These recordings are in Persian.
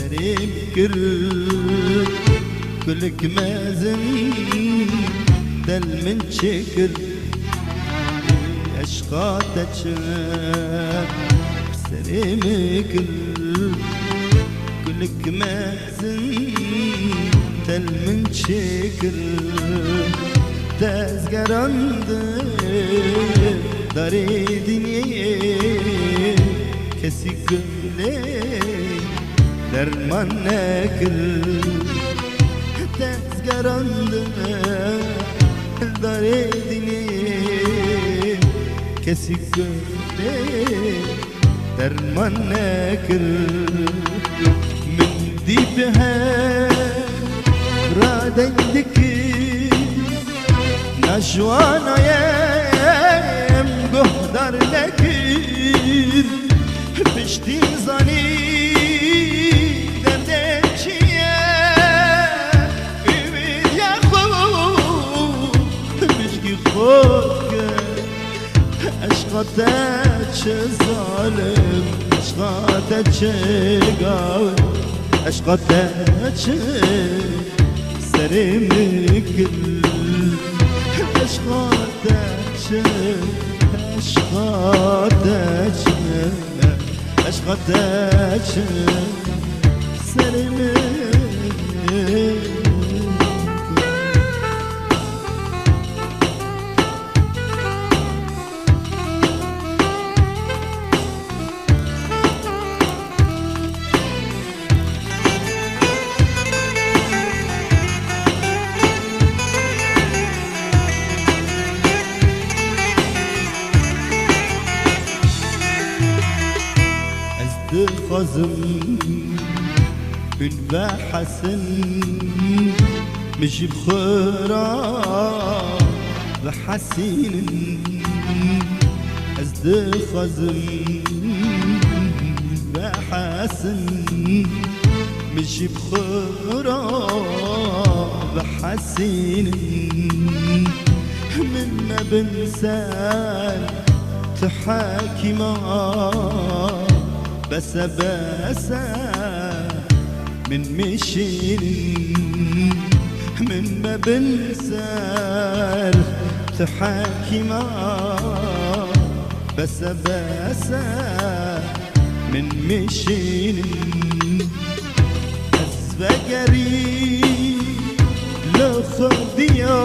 سريم كلك مازن دل من شكر أشقاتك سريم كلك مازن دل من شكر تزگرند داری دنیای کسی گله درمان نکر تزگرند داری دنیای کسی گله درمان نکر من دیپه را دندکی نشوانا يم قهدر نكير بشتي زاني دردشيا ümid ya مشكي خوك عشقاتك ظالم عشقاتك قاوي عشقاتك سرمك أشقاتك سلمك خزم بن وحسن مش بخرا وحسين أزد خزم وحسن مش بخرا وحسين من ما بنسان تحاكي معاه بس من مشين من ما بنسال تحاكي معاه بس من مشين أزبقري لخديو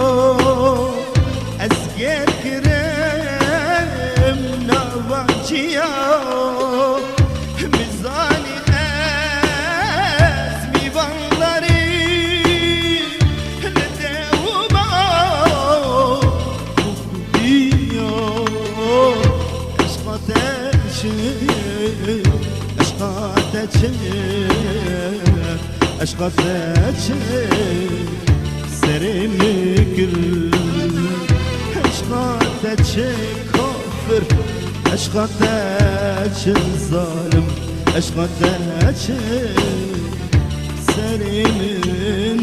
أزقر كرم نواجيو مزاني اسمي بنظري لتوبة وفديو عشقاتك عشقاتك سرمك عشقاتك كفر عشقاتك ظالم عشقاتك سليم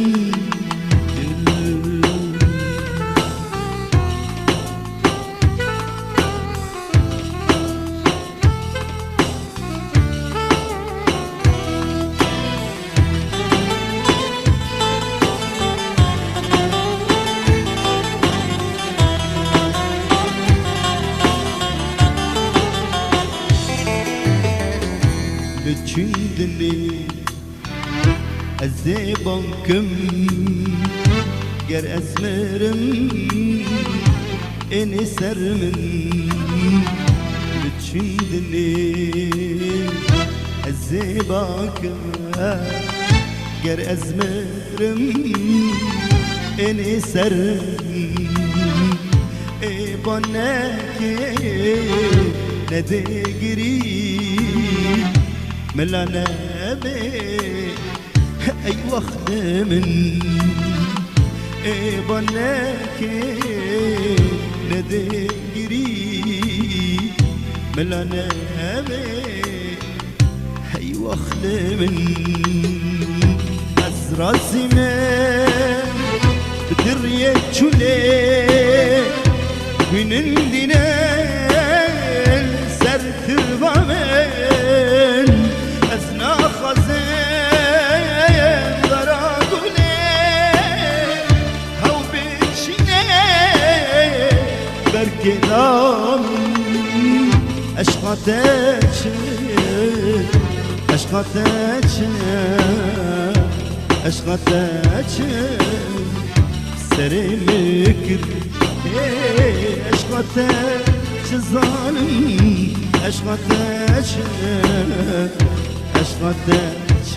بتشندني الزيبانكم جر أزمرم إني سرمن بتشندني الزيبانكم جر أزمرم إني سرمن إبانكي ندقري ملانا بي أي وقت من بناكي ندقري ملانا بي أي وقت من أزراسي من بدرية شولي من عندنا سرت الضمن أزنا خزن اشقاتك اشقاتك اشقاتك سري مكر اشقاتك ظالم اشقاتك اشقاتك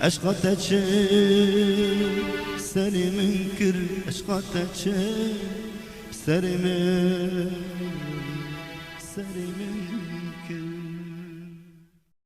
اشقاتك سري منكر اشقاتك سري من